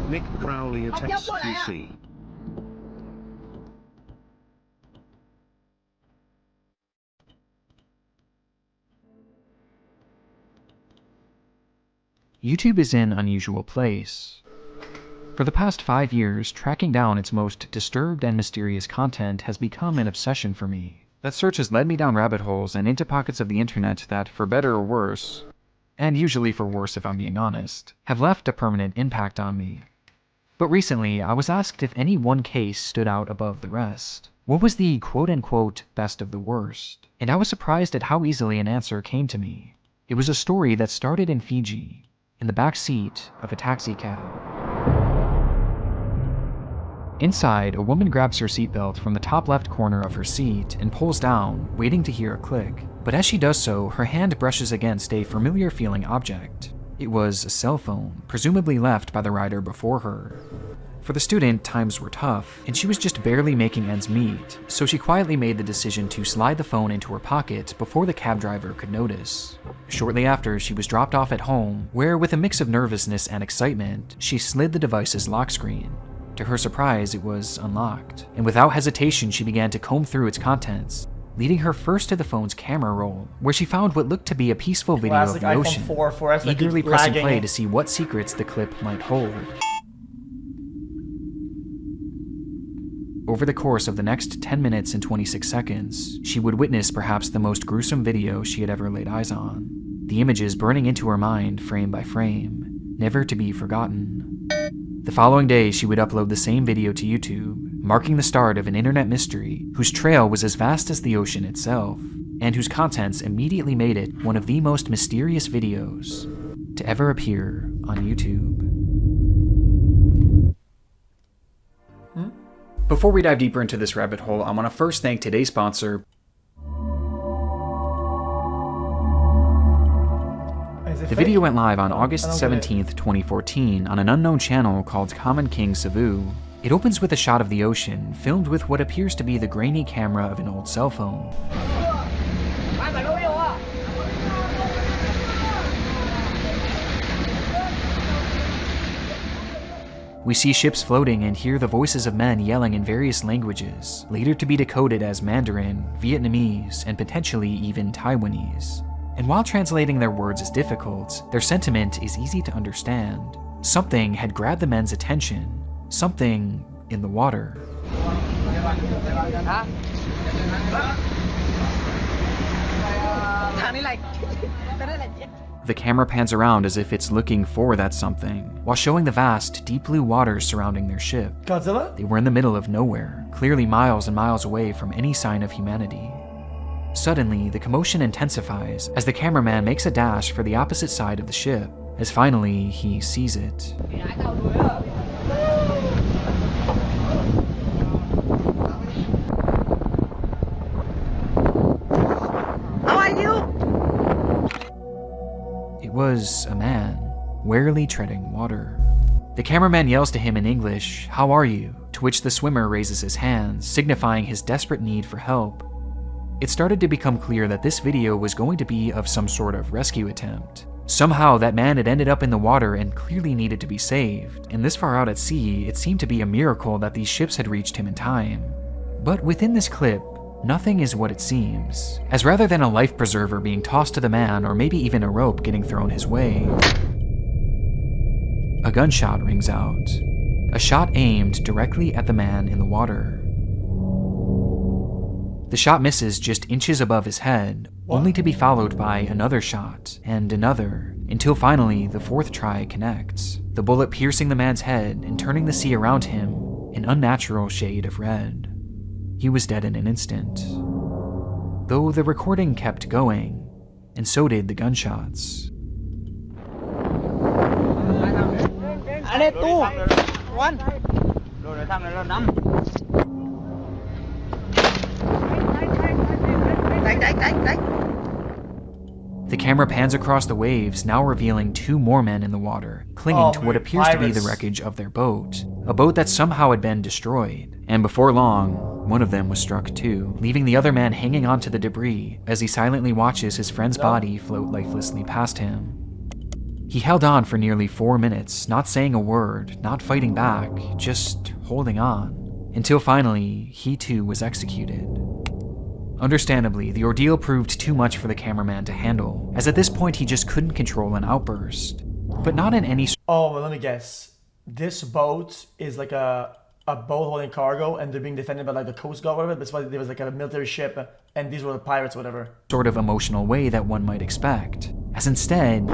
Nick Crowley at xQc. YouTube is an unusual place. For the past 5 years, tracking down its most disturbed and mysterious content has become an obsession for me. That search has led me down rabbit holes and into pockets of the internet that, for better or worse, and usually for worse if I'm being honest, have left a permanent impact on me. But recently, I was asked if any one case stood out above the rest. What was the quote-unquote best of the worst? And I was surprised at how easily an answer came to me. It was a story that started in Fiji, in the back seat of a taxi cab. Inside, a woman grabs her seatbelt from the top left corner of her seat and pulls down, waiting to hear a click. But as she does so, her hand brushes against a familiar feeling object. It was a cell phone, presumably left by the rider before her. For the student, times were tough, and she was just barely making ends meet, so she quietly made the decision to slide the phone into her pocket before the cab driver could notice. Shortly after, she was dropped off at home, where with a mix of nervousness and excitement, she slid the device's lock screen. To her surprise, it was unlocked, and without hesitation she began to comb through its contents, leading her first to the phone's camera roll, where she found what looked to be a peaceful video of the ocean, eagerly pressing play to see what secrets the clip might hold. Over the course of the next 10 minutes and 26 seconds, she would witness perhaps the most gruesome video she had ever laid eyes on, the images burning into her mind frame by frame, never to be forgotten. The following day, she would upload the same video to YouTube, marking the start of an internet mystery whose trail was as vast as the ocean itself, and whose contents immediately made it one of the most mysterious videos to ever appear on YouTube. Before we dive deeper into this rabbit hole, I want to first thank today's sponsor. The video went live on August 17th, 2014 on an unknown channel called Common King Cebu. It opens with a shot of the ocean, filmed with what appears to be the grainy camera of an old cell phone. We see ships floating and hear the voices of men yelling in various languages, later to be decoded as Mandarin, Vietnamese, and potentially even Taiwanese. And while translating their words is difficult, their sentiment is easy to understand. Something had grabbed the men's attention. Something in the water. The camera pans around as if it's looking for that something, while showing the vast, deep blue waters surrounding their ship. Godzilla? They were in the middle of nowhere, clearly miles and miles away from any sign of humanity. Suddenly, the commotion intensifies as the cameraman makes a dash for the opposite side of the ship, as finally he sees it. How are you? It was a man, warily treading water. The cameraman yells to him in English, "How are you?" To which the swimmer raises his hands, signifying his desperate need for help. It started to become clear that this video was going to be of some sort of rescue attempt. Somehow that man had ended up in the water and clearly needed to be saved, and this far out at sea, it seemed to be a miracle that these ships had reached him in time. But within this clip, nothing is what it seems, as rather than a life preserver being tossed to the man or maybe even a rope getting thrown his way, a gunshot rings out, a shot aimed directly at the man in the water. The shot misses just inches above his head, only to be followed by another shot and another, until finally the fourth try connects, the bullet piercing the man's head and turning the sea around him an unnatural shade of red. He was dead in an instant, though the recording kept going, and so did the gunshots. The camera pans across the waves, now revealing two more men in the water, clinging to what appears to be the wreckage of their boat, a boat that somehow had been destroyed. And before long, one of them was struck too, leaving the other man hanging onto the debris as he silently watches his friend's body float lifelessly past him. He held on for nearly 4 minutes, not saying a word, not fighting back, just holding on, until finally, he too was executed. Understandably, the ordeal proved too much for the cameraman to handle, as at this point he just couldn't control an outburst. But not in any... Oh, well, let me guess. This boat is like a boat holding cargo, and they're being defended by like the Coast Guard or whatever. That's why there was like a military ship, and these were the pirates or whatever. Sort of emotional way that one might expect, as instead...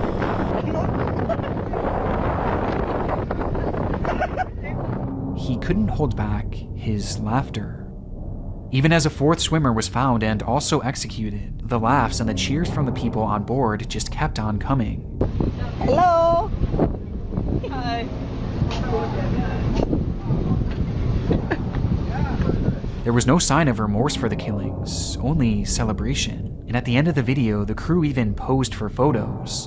he couldn't hold back his laughter. Even as a fourth swimmer was found and also executed, the laughs and the cheers from the people on board just kept on coming. Hello. Hi. There was no sign of remorse for the killings, only celebration. And at the end of the video, the crew even posed for photos.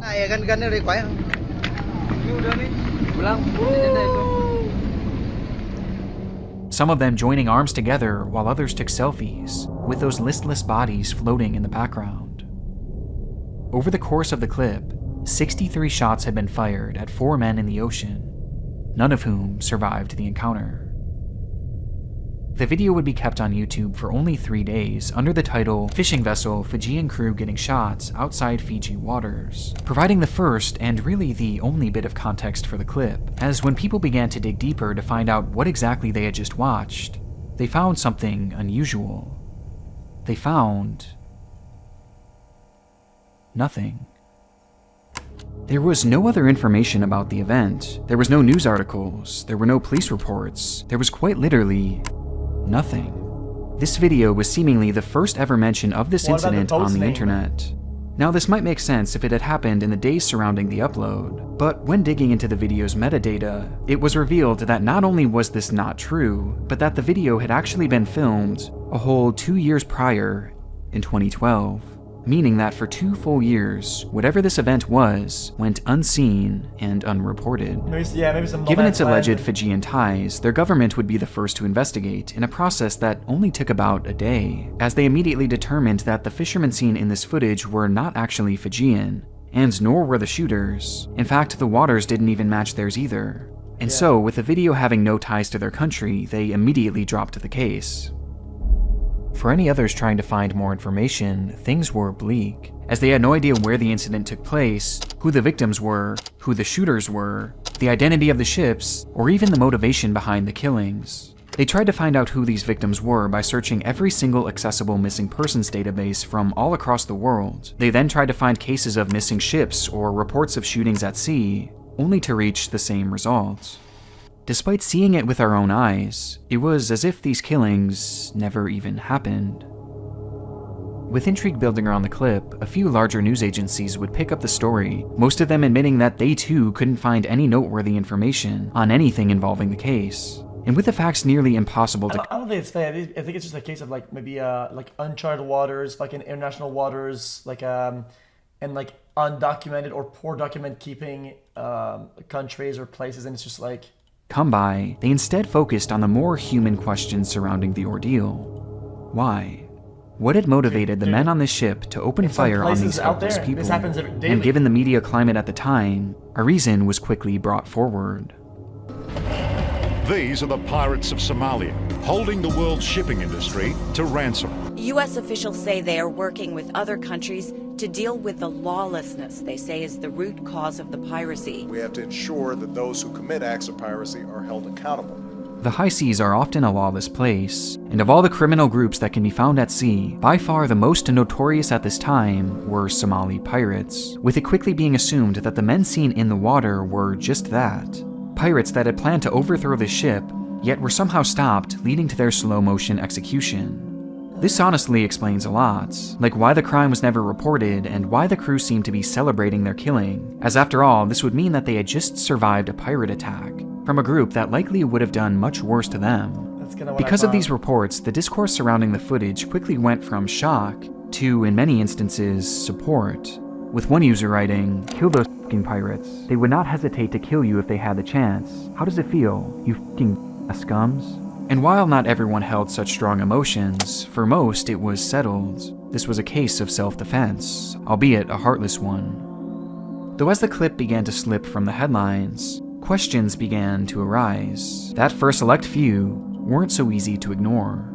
Some of them joining arms together while others took selfies, with those listless bodies floating in the background. Over the course of the clip, 63 shots had been fired at 4 men in the ocean, none of whom survived the encounter. The video would be kept on YouTube for only 3 days under the title "Fishing Vessel Fijian Crew Getting Shot Outside Fiji Waters," providing the first and really the only bit of context for the clip, as when people began to dig deeper to find out what exactly they had just watched, they found something unusual. They found... nothing. There was no other information about the event. There was no news articles. There were no police reports. There was quite literally... nothing. This video was seemingly the first ever mention of this incident on the internet. Now this might make sense if it had happened in the days surrounding the upload, but when digging into the video's metadata, it was revealed that not only was this not true, but that the video had actually been filmed a whole 2 years prior, in 2012. Meaning that for 2 full years, whatever this event was, went unseen and unreported. Maybe some Given its alleged Fijian ties, their government would be the first to investigate in a process that only took about a day, as they immediately determined that the fishermen seen in this footage were not actually Fijian, and nor were the shooters. In fact, the waters didn't even match theirs either. And so, with the video having no ties to their country, they immediately dropped the case. For any others trying to find more information, things were bleak, as they had no idea where the incident took place, who the victims were, who the shooters were, the identity of the ships, or even the motivation behind the killings. They tried to find out who these victims were by searching every single accessible missing persons database from all across the world. They then tried to find cases of missing ships or reports of shootings at sea, only to reach the same results. Despite seeing it with our own eyes, it was as if these killings never even happened. With intrigue building around the clip, a few larger news agencies would pick up the story, most of them admitting that they too couldn't find any noteworthy information on anything involving the case. And with the facts nearly impossible to... I don't think it's fair. I think it's just a case of like maybe like uncharted waters, fucking international waters, like and like undocumented or poor document keeping countries or places, and it's just like... come by, they instead focused on the more human questions surrounding the ordeal. Why? What had motivated the men on this ship to open fire on these helpless people? And given the media climate at the time, a reason was quickly brought forward. These are the pirates of Somalia, holding the world's shipping industry to ransom. U.S. officials say they are working with other countries to deal with the lawlessness they say is the root cause of the piracy. We have to ensure that those who commit acts of piracy are held accountable. The high seas are often a lawless place, and of all the criminal groups that can be found at sea, by far the most notorious at this time were Somali pirates, with it quickly being assumed that the men seen in the water were just that. Pirates that had planned to overthrow the ship, yet were somehow stopped, leading to their slow-motion execution. This honestly explains a lot, like why the crime was never reported and why the crew seemed to be celebrating their killing, as after all, this would mean that they had just survived a pirate attack from a group that likely would have done much worse to them. Because of these reports, the discourse surrounding the footage quickly went from shock to, in many instances, support, with one user writing, "Kill those fucking pirates. They would not hesitate to kill you if they had the chance. How does it feel, you fucking scums?" And while not everyone held such strong emotions, for most it was settled. This was a case of self-defense, albeit a heartless one. Though as the clip began to slip from the headlines, questions began to arise that for a select few weren't so easy to ignore.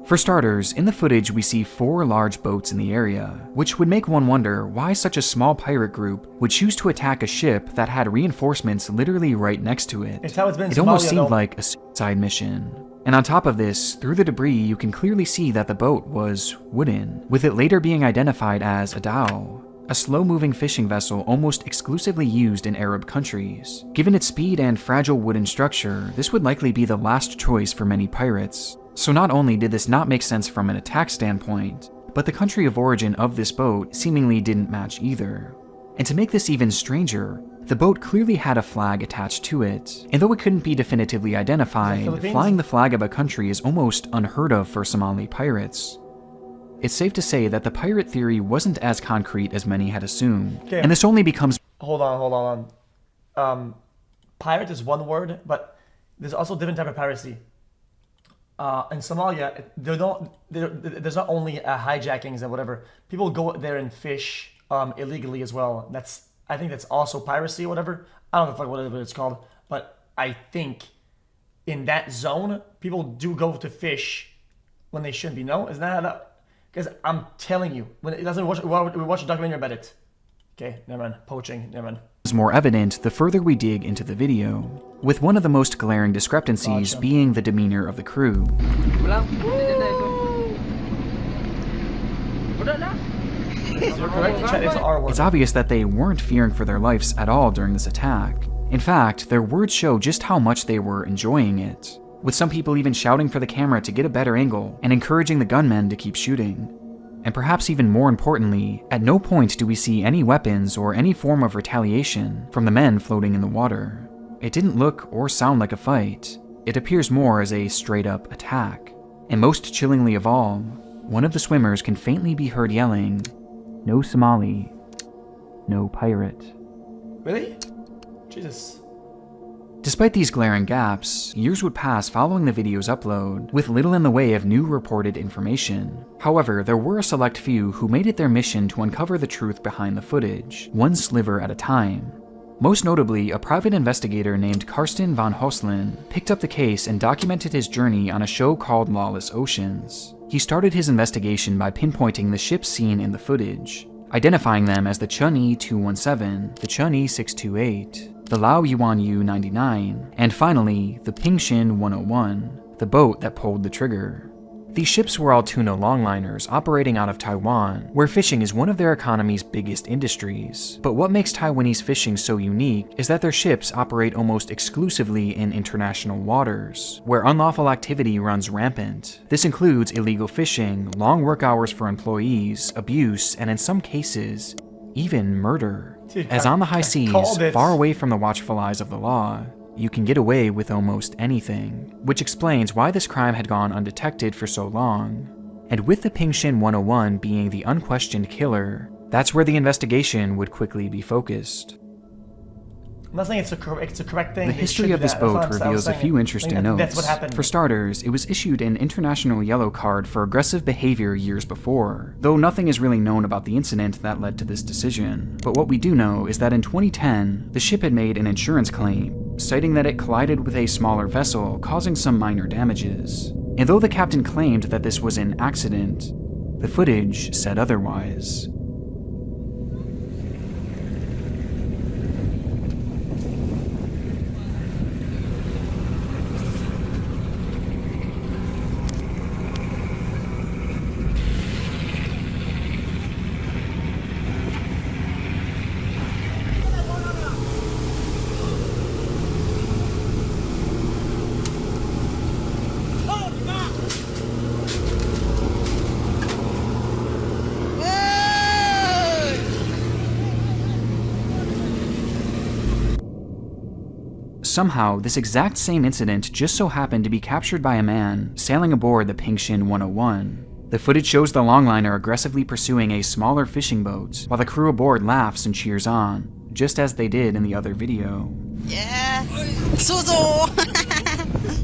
For starters, in the footage we see 4 large boats in the area, which would make one wonder why such a small pirate group would choose to attack a ship that had reinforcements literally right next to it. It's how it's been in It almost Somalia, seemed though. like a suicide mission. And on top of this, through the debris you can clearly see that the boat was wooden, with it later being identified as a dhow, a slow-moving fishing vessel almost exclusively used in Arab countries. Given its speed and fragile wooden structure, this would likely be the last choice for many pirates. So not only did this not make sense from an attack standpoint, but the country of origin of this boat seemingly didn't match either. And to make this even stranger, the boat clearly had a flag attached to it, and though it couldn't be definitively identified, flying the flag of a country is almost unheard of for Somali pirates. It's safe to say that the pirate theory wasn't as concrete as many had assumed, and this only becomes— Hold on. Pirate is one word, but there's also different type of piracy. In Somalia, there's not only hijackings and whatever. People go there and fish illegally as well. I think that's also piracy or whatever. I don't know whatever it's called, but I think in that zone, people do go to fish when they shouldn't be. No, isn't that? Because I'm telling you, when it doesn't we watch a documentary about it. Okay, never mind. Poaching, never mind. Is more evident the further we dig into the video, with one of the most glaring discrepancies being the demeanor of the crew. It's obvious that they weren't fearing for their lives at all during this attack. In fact, their words show just how much they were enjoying it, with some people even shouting for the camera to get a better angle and encouraging the gunmen to keep shooting. And perhaps even more importantly, at no point do we see any weapons or any form of retaliation from the men floating in the water. It didn't look or sound like a fight. It appears more as a straight-up attack. And most chillingly of all, one of the swimmers can faintly be heard yelling, "No Somali, no pirate." Really? Jesus. Despite these glaring gaps, years would pass following the video's upload, with little in the way of new reported information. However, there were a select few who made it their mission to uncover the truth behind the footage, one sliver at a time. Most notably, a private investigator named Karsten van Hoeslen picked up the case and documented his journey on a show called Lawless Oceans. He started his investigation by pinpointing the ships seen in the footage, identifying them as the Chun-Yi 217, the Chun-Yi 628, the Lao Yuan U-99, and finally, the Pingshin 101, the boat that pulled the trigger. These ships were all tuna longliners operating out of Taiwan, where fishing is one of their economy's biggest industries. But what makes Taiwanese fishing so unique is that their ships operate almost exclusively in international waters, where unlawful activity runs rampant. This includes illegal fishing, long work hours for employees, abuse, and in some cases, even murder. As on the high seas, far away from the watchful eyes of the law, you can get away with almost anything, which explains why this crime had gone undetected for so long. And with the Pingshin 101 being the unquestioned killer, that's where the investigation would quickly be focused. I'm not saying it's a correct thing. The history of this boat reveals a few interesting notes. That's what happened. For starters, it was issued an international yellow card for aggressive behavior years before, though nothing is really known about the incident that led to this decision. But what we do know is that in 2010, the ship had made an insurance claim, citing that it collided with a smaller vessel, causing some minor damages. And though the captain claimed that this was an accident, the footage said otherwise. Somehow, this exact same incident just so happened to be captured by a man sailing aboard the Pingshin 101. The footage shows the longliner aggressively pursuing a smaller fishing boat, while the crew aboard laughs and cheers on, just as they did in the other video. Yeah.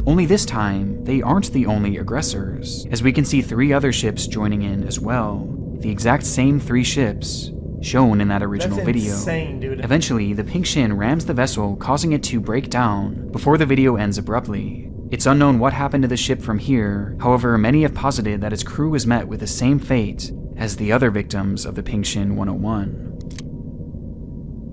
Only this time, they aren't the only aggressors, as we can see 3 other ships joining in as well. the exact same 3 ships shown in that original That's video. insane, dude. Eventually, the Pingshin rams the vessel, causing it to break down before the video ends abruptly. It's unknown what happened to the ship from here, however, many have posited that its crew was met with the same fate as the other victims of the Pingshin 101.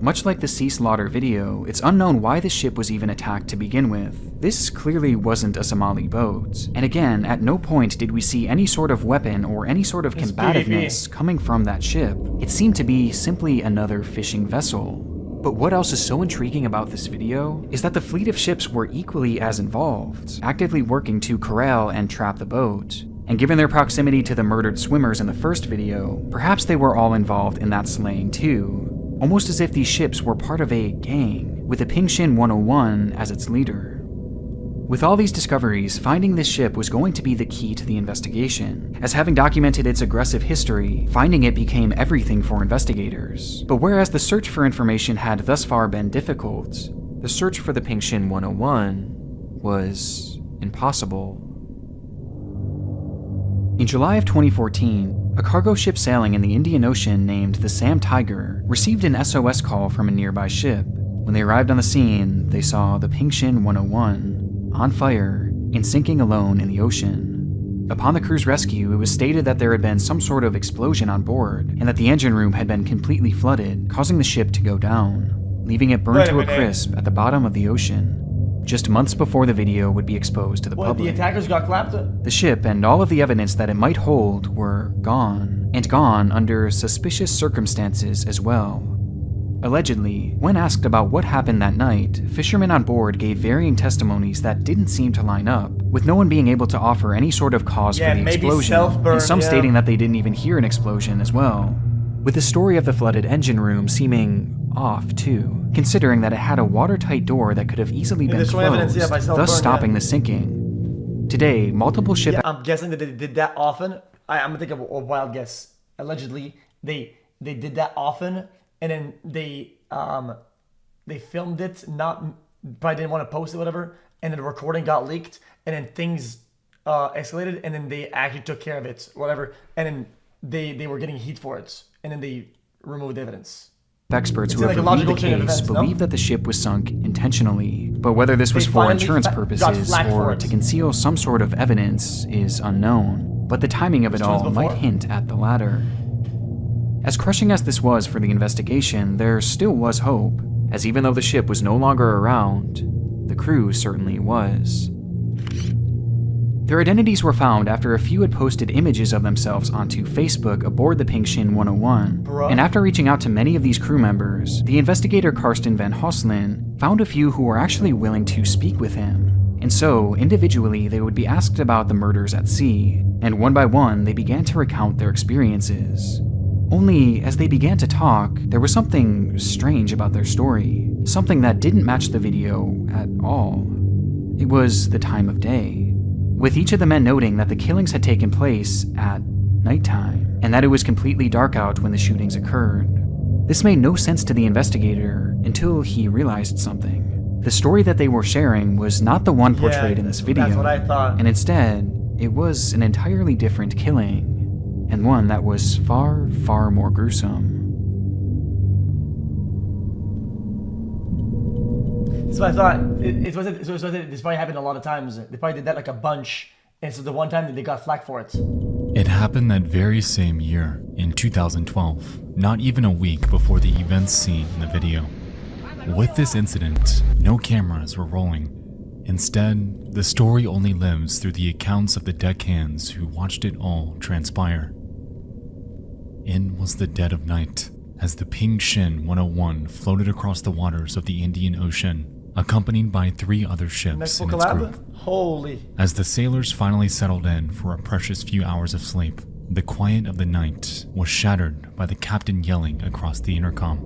Much like the sea slaughter video, it's unknown why the ship was even attacked to begin with. This clearly wasn't a Somali boat, and again, at no point did we see any sort of weapon or any sort of combativeness coming from that ship. It seemed to be simply another fishing vessel. But what else is so intriguing about this video is that the fleet of ships were equally as involved, actively working to corral and trap the boat. And given their proximity to the murdered swimmers in the first video, perhaps they were all involved in that slaying too. Almost as if these ships were part of a gang, with the Pingshin 101 as its leader. With all these discoveries, finding this ship was going to be the key to the investigation, as having documented its aggressive history, finding it became everything for investigators. But whereas the search for information had thus far been difficult, the search for the Pingshin 101 was impossible. In July of 2014, a cargo ship sailing in the Indian Ocean named the Sam Tiger received an SOS call from a nearby ship. When they arrived on the scene, they saw the Pingshin 101 on fire and sinking alone in the ocean. Upon the crew's rescue, it was stated that there had been some sort of explosion on board and that the engine room had been completely flooded, causing the ship to go down, leaving it burned to a crisp at the bottom of the ocean. Just months before the video would be exposed to the public. The attackers got clapped? The ship and all of the evidence that it might hold were gone, and gone under suspicious circumstances as well. Allegedly, when asked about what happened that night, fishermen on board gave varying testimonies that didn't seem to line up, with no one being able to offer any sort of cause for the explosion, and some stating that they didn't even hear an explosion as well. With the story of the flooded engine room seeming off too, considering that it had a watertight door that could have easily been closed, thus stopping the sinking. Today, multiple ships... Yeah, I'm guessing that they did that often. I'm gonna take a wild guess. Allegedly, they did that often, and then they filmed it, probably didn't want to post it, whatever, and then the recording got leaked, and then things escalated, and then they actually took care of it, whatever, and then they were getting heat for it, and then they removed evidence. Experts who have reviewed the case believe that the ship was sunk intentionally, but whether this was for insurance purposes or to conceal some sort of evidence is unknown, but the timing of it all might hint at the latter. As crushing as this was for the investigation, there still was hope, as even though the ship was no longer around, the crew certainly was. Their identities were found after a few had posted images of themselves onto Facebook aboard the Pingshin 101. And after reaching out to many of these crew members, the investigator Karsten van Hoslin found a few who were actually willing to speak with him. And so, individually, they would be asked about the murders at sea, and one by one, they began to recount their experiences. Only, as they began to talk, there was something strange about their story, something that didn't match the video at all. It was the time of day, with each of the men noting that the killings had taken place at nighttime, and that it was completely dark out when the shootings occurred. This made no sense to the investigator until he realized something. The story that they were sharing was not the one portrayed in this video, that's what I thought. And instead, it was an entirely different killing, and one that was far, far more gruesome. So I thought this probably happened a lot of times. They probably did that like a bunch, and so the one time that they got flack for it. It happened that very same year, in 2012, not even a week before the events seen in the video. With this incident, no cameras were rolling. Instead, the story only lives through the accounts of the deckhands who watched it all transpire. In was the dead of night, as the Pingshin 101 floated across the waters of the Indian Ocean, accompanied by 3 other ships in its group. Holy. As the sailors finally settled in for a precious few hours of sleep, the quiet of the night was shattered by the captain yelling across the intercom.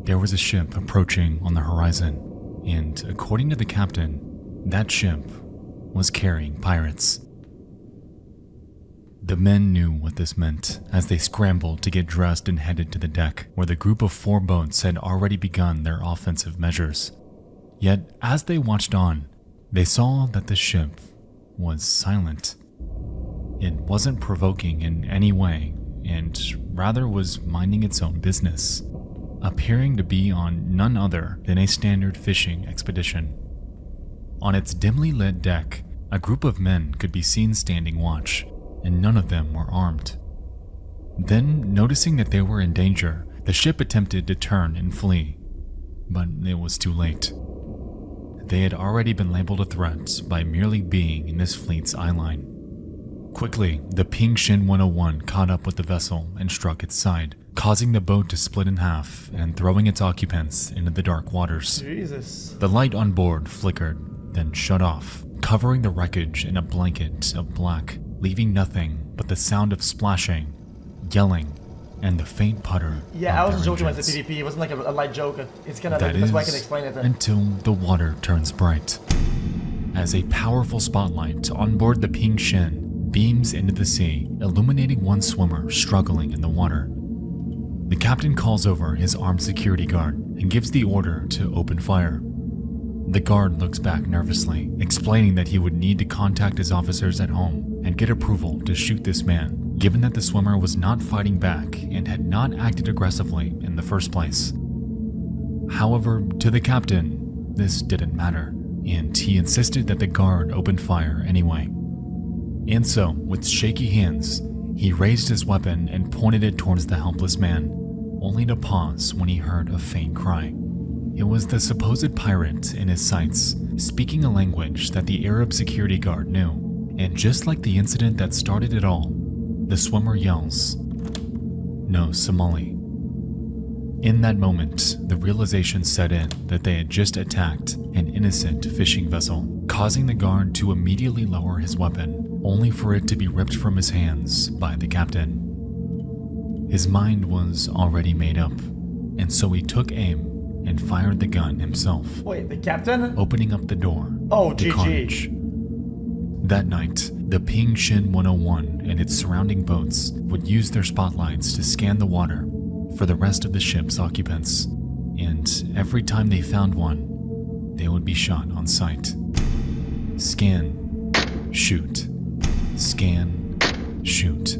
There was a ship approaching on the horizon, and according to the captain, that ship was carrying pirates. The men knew what this meant as they scrambled to get dressed and headed to the deck, where the group of 4 boats had already begun their offensive measures. Yet, as they watched on, they saw that the ship was silent. It wasn't provoking in any way, and rather was minding its own business, appearing to be on none other than a standard fishing expedition. On its dimly lit deck, a group of men could be seen standing watch, and none of them were armed. Then, noticing that they were in danger, the ship attempted to turn and flee, but it was too late. They had already been labeled a threat by merely being in this fleet's eyeline. Quickly, the Pingshin 101 caught up with the vessel and struck its side, causing the boat to split in half and throwing its occupants into the dark waters. Jesus. The light on board flickered, then shut off, covering the wreckage in a blanket of black, leaving nothing but the sound of splashing, yelling, and the faint putter. Yeah, I of wasn't their joking about the engines. PvP. It wasn't like a light joke. It's kind of That like, that's why I is, can explain it. until the water turns bright. As a powerful spotlight on board the Pingshin beams into the sea, illuminating one swimmer struggling in the water. The captain calls over his armed security guard and gives the order to open fire. The guard looks back nervously, explaining that he would need to contact his officers at home and get approval to shoot this man, given that the swimmer was not fighting back and had not acted aggressively in the first place. However, to the captain, this didn't matter, and he insisted that the guard open fire anyway. And so, with shaky hands, he raised his weapon and pointed it towards the helpless man, only to pause when he heard a faint cry. It was the supposed pirate in his sights, speaking a language that the Arab security guard knew, and just like the incident that started it all, the swimmer yells, "No, Somali." In that moment, the realization set in that they had just attacked an innocent fishing vessel, causing the guard to immediately lower his weapon, only for it to be ripped from his hands by the captain. His mind was already made up, and so he took aim and fired the gun himself, Wait, the captain? opening up the door Oh, to GG. carnage. That night, the Pingshin 101 and its surrounding boats would use their spotlights to scan the water for the rest of the ship's occupants, and every time they found one, they would be shot on sight. Scan, shoot, scan, shoot.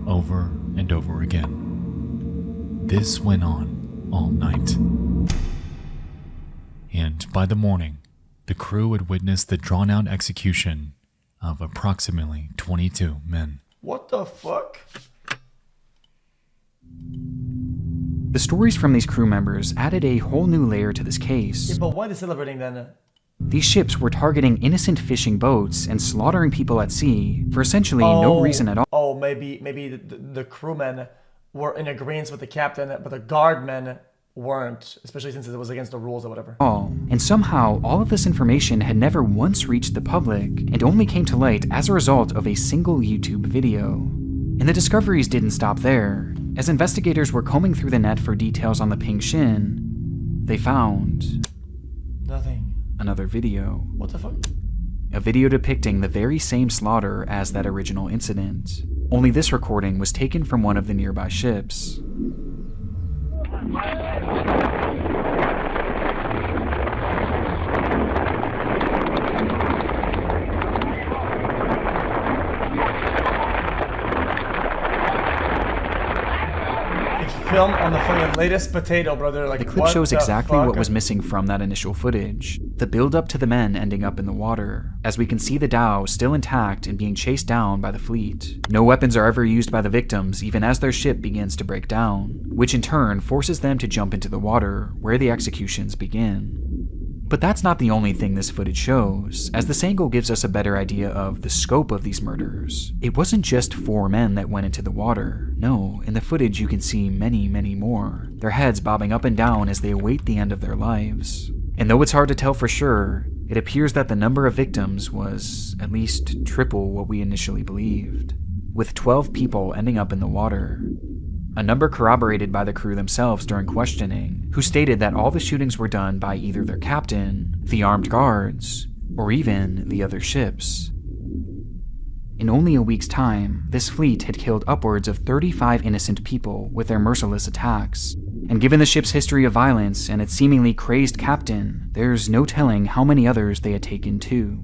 Over and over again. This went on all night. And by the morning, the crew had witnessed the drawn-out execution of approximately 22 men. What the fuck? The stories from these crew members added a whole new layer to this Yeah, case. but why are they celebrating then? These ships were targeting innocent fishing boats and slaughtering people at sea for essentially no reason at all. Oh, maybe the crewmen were in agreement with the captain, but the guardmen weren't, especially since it was against the rules or whatever. And somehow, all of this information had never once reached the public and only came to light as a result of a single YouTube video. And the discoveries didn't stop there. As investigators were combing through the net for details on the Pingshin, they found Nothing. another video. What the fuck? A video depicting the very same slaughter as that original incident. Only this recording was taken from one of the nearby ships. Film on the fucking latest potato, brother. Like, The clip what shows the exactly fuck? what was missing from that initial footage. The build up to the men ending up in the water, as we can see the dhow still intact and being chased down by the fleet. No weapons are ever used by the victims even as their ship begins to break down, which in turn forces them to jump into the water, where the executions begin. But that's not the only thing this footage shows, as this angle gives us a better idea of the scope of these murders. It wasn't just 4 men that went into the water. No, in the footage you can see many, many more, their heads bobbing up and down as they await the end of their lives. And though it's hard to tell for sure, it appears that the number of victims was at least triple what we initially believed, with 12 people ending up in the water. A number corroborated by the crew themselves during questioning, who stated that all the shootings were done by either their captain, the armed guards, or even the other ships. In only a week's time, this fleet had killed upwards of 35 innocent people with their merciless attacks. And given the ship's history of violence and its seemingly crazed captain, there's no telling how many others they had taken too.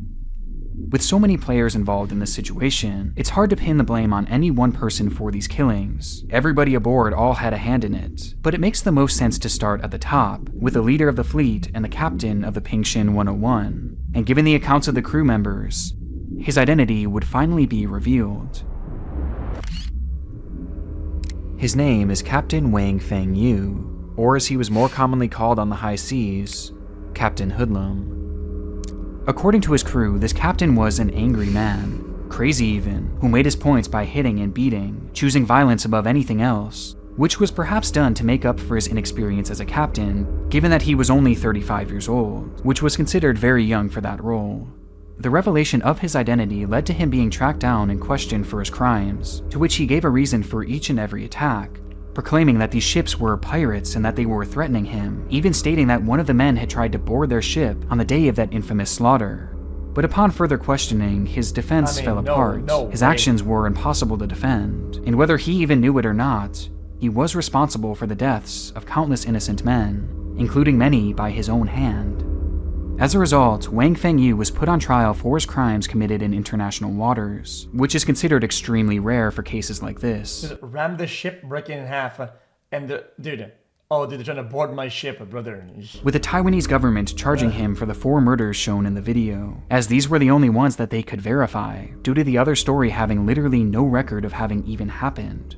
With so many players involved in this situation, it's hard to pin the blame on any one person for these killings. Everybody aboard all had a hand in it, but it makes the most sense to start at the top, with the leader of the fleet and the captain of the Pingshin 101. And given the accounts of the crew members, his identity would finally be revealed. His name is Captain Wang Feng Yu, or as he was more commonly called on the high seas, Captain Hoodlum. According to his crew, this captain was an angry man, crazy even, who made his points by hitting and beating, choosing violence above anything else, which was perhaps done to make up for his inexperience as a captain, given that he was only 35 years old, which was considered very young for that role. The revelation of his identity led to him being tracked down and questioned for his crimes, to which he gave a reason for each and every attack, proclaiming that these ships were pirates and that they were threatening him, even stating that one of the men had tried to board their ship on the day of that infamous slaughter. But upon further questioning, his defense fell apart. His actions were impossible to defend, and whether he even knew it or not, he was responsible for the deaths of countless innocent men, including many by his own hand. As a result, Wang Feng Yu was put on trial for his crimes committed in international waters, which is considered extremely rare for cases like this. Ram the ship, break it in half, and they're trying to board my ship, brother. With the Taiwanese government charging him for the 4 murders shown in the video, as these were the only ones that they could verify, due to the other story having literally no record of having even happened.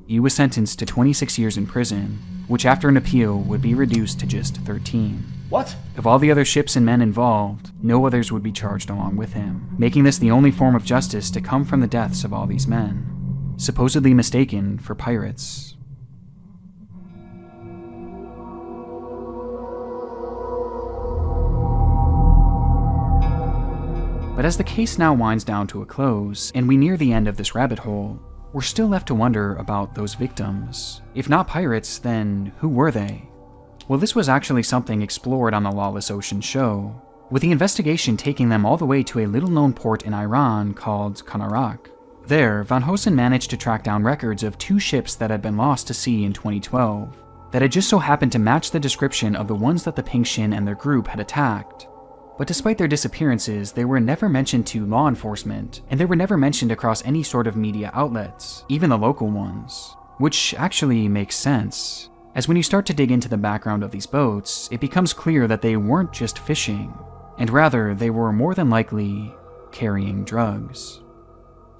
Yu was sentenced to 26 years in prison, which after an appeal would be reduced to just 13. What? Of all the other ships and men involved, no others would be charged along with him, making this the only form of justice to come from the deaths of all these men, supposedly mistaken for pirates. But as the case now winds down to a close, and we near the end of this rabbit hole, we're still left to wonder about those victims. If not pirates, then who were they? Well, this was actually something explored on the Lawless Ocean show, with the investigation taking them all the way to a little-known port in Iran called Kanarak. There, Van Hosen managed to track down records of 2 ships that had been lost to sea in 2012, that had just so happened to match the description of the ones that the Pingshin and their group had attacked. But despite their disappearances, they were never mentioned to law enforcement, and they were never mentioned across any sort of media outlets, even the local ones. Which actually makes sense, as when you start to dig into the background of these boats, it becomes clear that they weren't just fishing, and rather they were more than likely carrying drugs.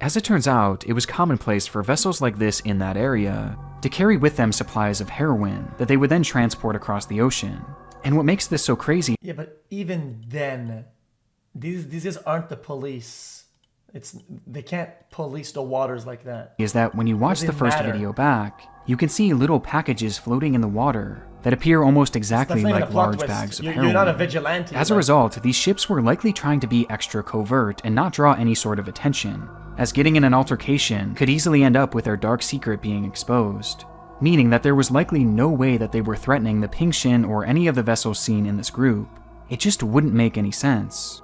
As it turns out, it was commonplace for vessels like this in that area to carry with them supplies of heroin that they would then transport across the ocean. And what makes this so crazy— Yeah, but even then, these aren't the police. They can't police the waters like that. —is that when you watch the first video back, you can see little packages floating in the water that appear almost exactly like large bags of heroin. You're not a vigilante. As a result, these ships were likely trying to be extra covert and not draw any sort of attention, as getting in an altercation could easily end up with their dark secret being exposed, meaning that there was likely no way that they were threatening the Pingshin or any of the vessels seen in this group. It just wouldn't make any sense.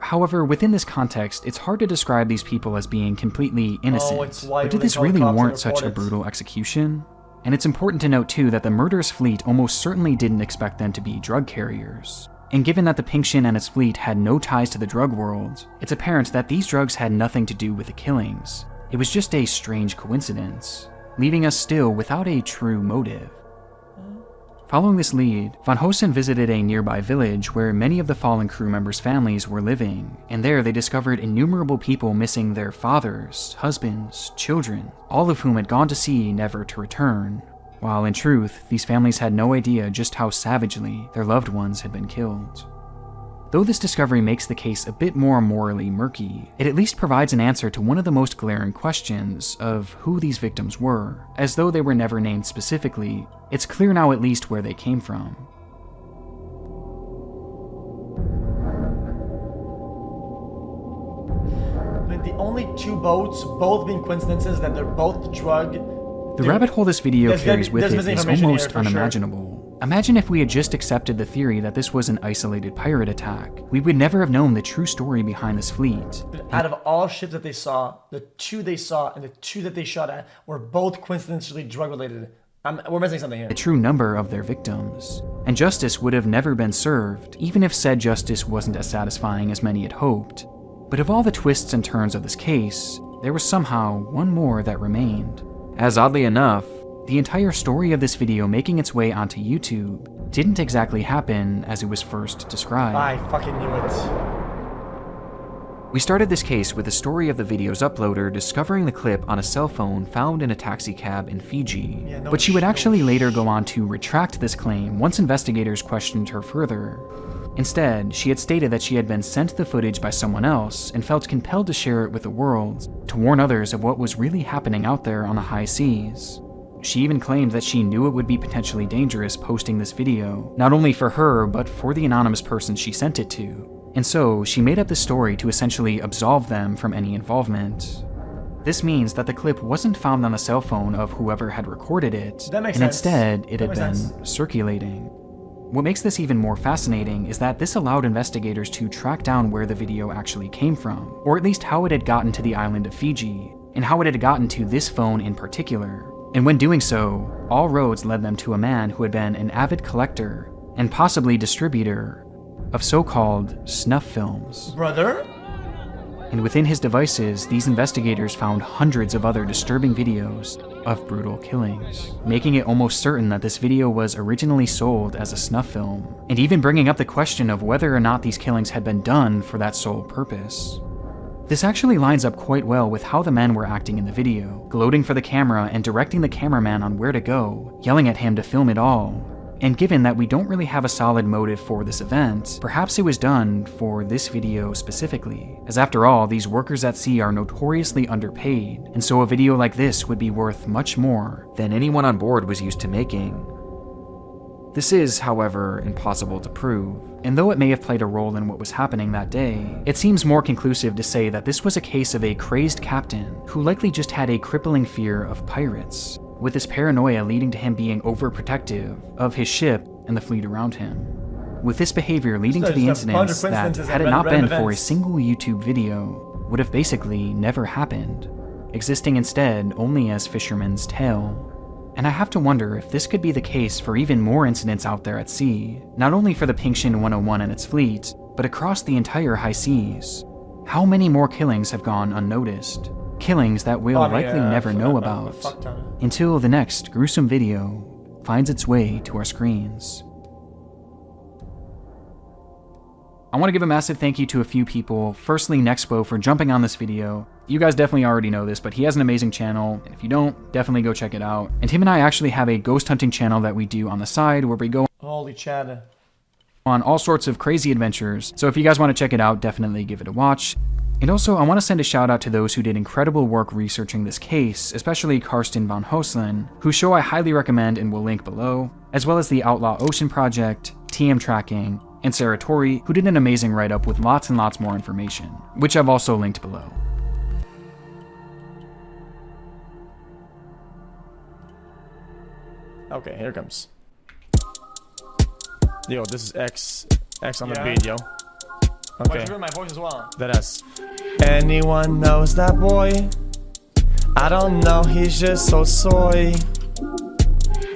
However, within this context, it's hard to describe these people as being completely innocent. But did this really warrant such a brutal execution? And it's important to note too that the murderous fleet almost certainly didn't expect them to be drug carriers. And given that the Pingshin and its fleet had no ties to the drug world, it's apparent that these drugs had nothing to do with the killings. It was just a strange coincidence, leaving us still without a true motive. Following this lead, Van Hosen visited a nearby village where many of the fallen crew members' families were living, and there they discovered innumerable people missing their fathers, husbands, children, all of whom had gone to sea never to return, while in truth, these families had no idea just how savagely their loved ones had been killed. Though this discovery makes the case a bit more morally murky, it at least provides an answer to one of the most glaring questions of who these victims were. As though they were never named specifically, it's clear now at least where they came from. The only 2 boats, both being coincidences that they're both drug. The rabbit hole this video carries with it is almost unimaginable. Imagine if we had just accepted the theory that this was an isolated pirate attack. We would never have known the true story behind this fleet. But out of all ships that they saw, the 2 they saw and the 2 that they shot at were both coincidentally drug related. We're missing something here. The true number of their victims. And justice would have never been served, even if said justice wasn't as satisfying as many had hoped. But of all the twists and turns of this case, there was somehow one more that remained. As oddly enough, the entire story of this video making its way onto YouTube didn't exactly happen as it was first described. I fucking knew it. We started this case with the story of the video's uploader discovering the clip on a cell phone found in a taxicab in Fiji. But she would actually later go on to retract this claim once investigators questioned her further. Instead, she had stated that she had been sent the footage by someone else and felt compelled to share it with the world, to warn others of what was really happening out there on the high seas. She even claimed that she knew it would be potentially dangerous posting this video, not only for her, but for the anonymous person she sent it to. And so, she made up the story to essentially absolve them from any involvement. This means that the clip wasn't found on the cell phone of whoever had recorded it, and instead, it had been circulating. What makes this even more fascinating is that this allowed investigators to track down where the video actually came from, or at least how it had gotten to the island of Fiji, and how it had gotten to this phone in particular. And when doing so, all roads led them to a man who had been an avid collector, and possibly distributor, of so-called snuff films. Brother? And within his devices, these investigators found hundreds of other disturbing videos of brutal killings, making it almost certain that this video was originally sold as a snuff film, and even bringing up the question of whether or not these killings had been done for that sole purpose. This actually lines up quite well with how the men were acting in the video, gloating for the camera and directing the cameraman on where to go, yelling at him to film it all. And given that we don't really have a solid motive for this event, perhaps it was done for this video specifically, as after all, these workers at sea are notoriously underpaid, and so a video like this would be worth much more than anyone on board was used to making. This is, however, impossible to prove, and though it may have played a role in what was happening that day, it seems more conclusive to say that this was a case of a crazed captain who likely just had a crippling fear of pirates, with this paranoia leading to him being overprotective of his ship and the fleet around him. With this behavior leading to the incidents that, had it not been for a single YouTube video, would have basically never happened, existing instead only as Fisherman's Tale. And I have to wonder if this could be the case for even more incidents out there at sea, not only for the Pingshin 101 and its fleet, but across the entire high seas. How many more killings have gone unnoticed? Killings that we'll likely never know about, until the next gruesome video finds its way to our screens. I want to give a massive thank you to a few people. Firstly, Nexpo for jumping on this video. You guys definitely already know this, but he has an amazing channel, and if you don't, definitely go check it out. And him and I actually have a ghost hunting channel that we do on the side where we go on all sorts of crazy adventures. So if you guys want to check it out, definitely give it a watch. And also, I want to send a shout out to those who did incredible work researching this case, especially Karsten von Hoslen, whose show I highly recommend and will link below, as well as the Outlaw Ocean Project, TM Tracking, and Sarah Torrey, who did an amazing write-up with lots and lots more information, which I've also linked below. Okay, here it comes. Yo, this is X on the beat, yo. Okay. You heard my voice as well. That is. Anyone knows that boy? I don't know, he's just so soy.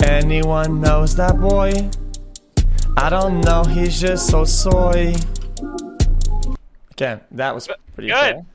Anyone knows that boy? I don't know, he's just so soy. Okay, that was pretty good.